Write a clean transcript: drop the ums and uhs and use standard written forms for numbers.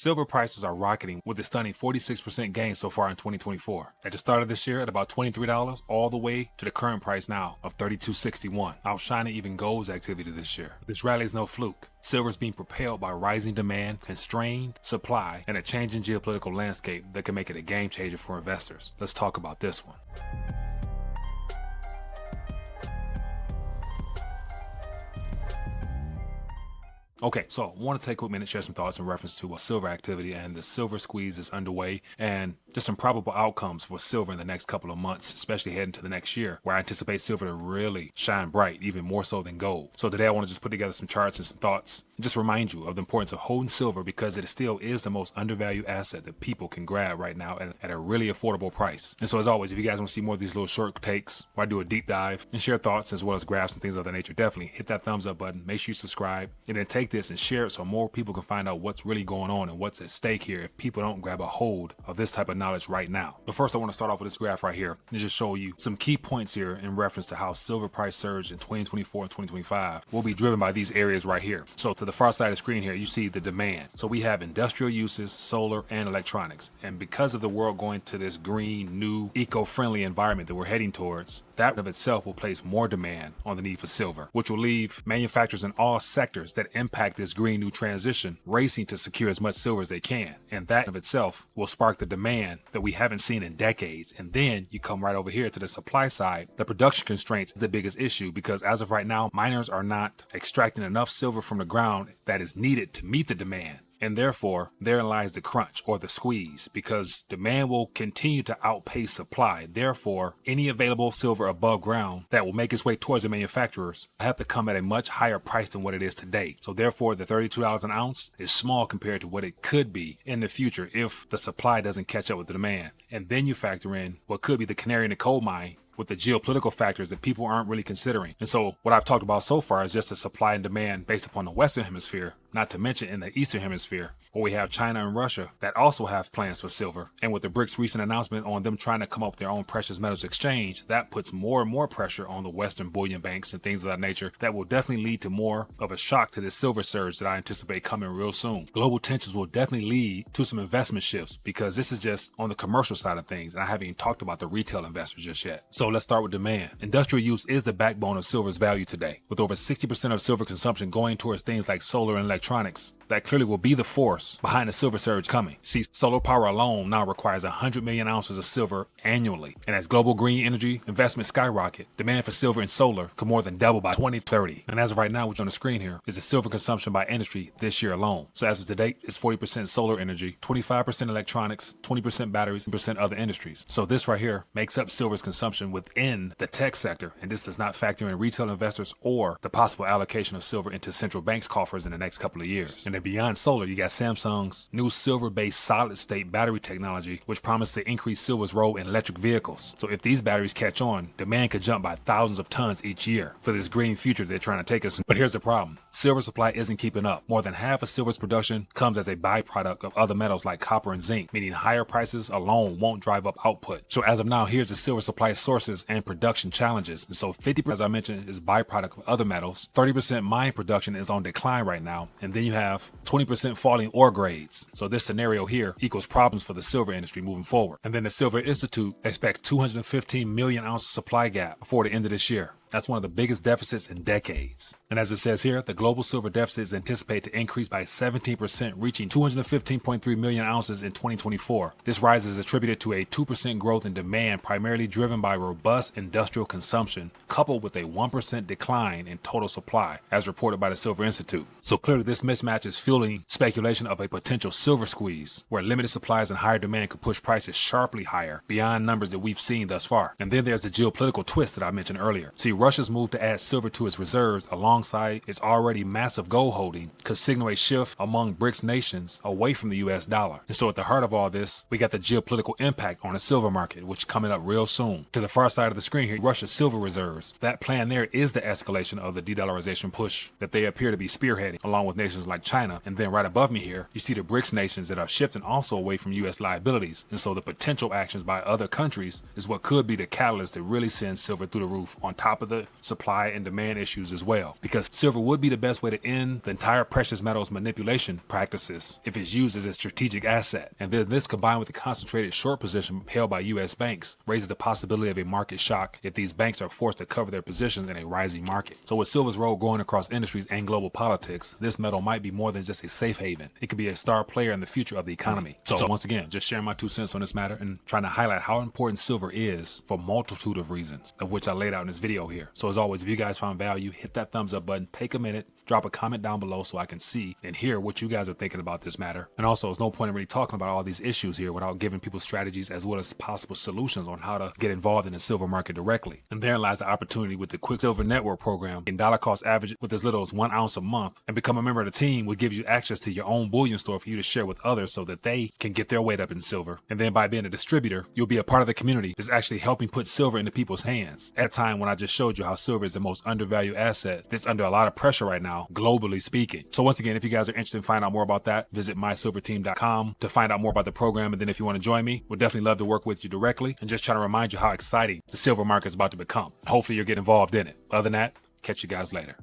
Silver prices are rocketing with a stunning 46% gain so far in 2024. At the start of this year at about $23 all the way to the current price now of $32.61, outshining even gold's activity this year. This rally is no fluke. Silver is being propelled by rising demand, constrained supply, and a changing geopolitical landscape that can make it a game changer for investors. Let's talk about this one. Okay, so I want to take a quick minute to share some thoughts in reference to silver activity, and the silver squeeze is underway, and just some probable outcomes for silver in the next couple of months, especially heading to the next year, where I anticipate silver to really shine bright, even more so than gold. So today I want to just put together some charts and some thoughts, and just remind you of the importance of holding silver because it still is the most undervalued asset that people can grab right now at a really affordable price. And so as always, if you guys want to see more of these little short takes, where I do a deep dive and share thoughts as well as graphs and things of that nature, definitely hit that thumbs up button, make sure you subscribe, and then take this and share it so more people can find out what's really going on and what's at stake here if people don't grab a hold of this type of knowledge right now. But first I want to start off with this graph right here and just show you some key points here in reference to how silver price surge in 2024 and 2025 will be driven by these areas right here. So to the far side of the screen here, you see the demand. So we have industrial uses, solar, and electronics. And because of the world going to this green, new, eco-friendly environment that we're heading towards, that of itself will place more demand on the need for silver, which will leave manufacturers in all sectors that impact this green new transition racing to secure as much silver as they can. And that of itself will spark the demand that we haven't seen in decades. And then you come right over here to the supply side. The production constraints is the biggest issue because as of right now, miners are not extracting enough silver from the ground that is needed to meet the demand. And therefore, therein lies the crunch or the squeeze because demand will continue to outpace supply. Therefore, any available silver above ground that will make its way towards the manufacturers have to come at a much higher price than what it is today. So therefore, the $32 an ounce is small compared to what it could be in the future if the supply doesn't catch up with the demand. And then you factor in what could be the canary in the coal mine with the geopolitical factors that people aren't really considering. And so what I've talked about so far is just the supply and demand based upon the Western Hemisphere, not to mention in the Eastern Hemisphere, where we have China and Russia that also have plans for silver. And with the BRICS recent announcement on them trying to come up with their own precious metals exchange, that puts more and more pressure on the Western bullion banks and things of that nature that will definitely lead to more of a shock to this silver surge that I anticipate coming real soon. Global tensions will definitely lead to some investment shifts because this is just on the commercial side of things, and I haven't even talked about the retail investors just yet. So let's start with demand. Industrial use is the backbone of silver's value today, with over 60% of silver consumption going towards things like solar and electronics. That clearly will be the force behind the silver surge coming. See, solar power alone now requires 100 million ounces of silver annually. And as global green energy investments skyrocket, demand for silver and solar could more than double by 2030. And as of right now, what's on the screen here is the silver consumption by industry this year alone. So as of today, it's 40% solar energy, 25% electronics, 20% batteries, and percent other industries. So this right here makes up silver's consumption within the tech sector. And this does not factor in retail investors or the possible allocation of silver into central banks' coffers in the next couple of years. And beyond solar, you got Samsung's new silver-based solid-state battery technology, which promises to increase silver's role in electric vehicles. So if these batteries catch on, demand could jump by thousands of tons each year for this green future they're trying to take us. But here's the problem. Silver supply isn't keeping up. More than half of silver's production comes as a byproduct of other metals like copper and zinc, meaning higher prices alone won't drive up output. So as of now, here's the silver supply sources and production challenges. And so 50%, as I mentioned, is byproduct of other metals. 30% mine production is on decline right now. And then you have 20% falling ore grades. So this scenario here equals problems for the silver industry moving forward. And then the Silver Institute expects 215 million ounce supply gap before the end of this year. That's one of the biggest deficits in decades. And as it says here, the global silver deficit is anticipated to increase by 17%, reaching 215.3 million ounces in 2024. This rise is attributed to a 2% growth in demand, primarily driven by robust industrial consumption, coupled with a 1% decline in total supply, as reported by the Silver Institute. So clearly this mismatch is fueling speculation of a potential silver squeeze, where limited supplies and higher demand could push prices sharply higher beyond numbers that we've seen thus far. And then there's the geopolitical twist that I mentioned earlier. See, Russia's move to add silver to its reserves alongside its already massive gold holding could signal a shift among BRICS nations away from the US dollar. And so at the heart of all this, we got the geopolitical impact on the silver market, which coming up real soon. To the far side of the screen here, Russia's silver reserves. That plan there is the escalation of the de-dollarization push that they appear to be spearheading, along with nations like China. And then right above me here, you see the BRICS nations that are shifting also away from US liabilities. And so the potential actions by other countries is what could be the catalyst that really sends silver through the roof on top of the supply and demand issues as well, because silver would be the best way to end the entire precious metals manipulation practices if it's used as a strategic asset. And then this, combined with the concentrated short position held by U.S. banks, raises the possibility of a market shock if these banks are forced to cover their positions in a rising market. So with silver's role growing across industries and global politics, this metal might be more than just a safe haven. It could be a star player in the future of the economy. So once again, just sharing my 2 cents on this matter and trying to highlight how important silver is for a multitude of reasons, of which I laid out in this video here. So as always, if you guys found value, hit that thumbs up button, take a minute, drop a comment down below so I can see and hear what you guys are thinking about this matter. And also, there's no point in really talking about all these issues here without giving people strategies as well as possible solutions on how to get involved in the silver market directly. And therein lies the opportunity with the Quick Silver Network program. In dollar cost average with as little as 1 ounce a month, and become a member of the team, which gives you access to your own bullion store for you to share with others so that they can get their weight up in silver. And then by being a distributor, you'll be a part of the community that's actually helping put silver into people's hands at a time when I just showed you how silver is the most undervalued asset that's under a lot of pressure right now, globally speaking. So once again, if you guys are interested in finding out more about that, visit mysilverteam.com to find out more about the program. And then if you want to join me, we'd definitely love to work with you directly and just trying to remind you how exciting the silver market is about to become. Hopefully you'll get involved in it. Other than that, catch you guys later.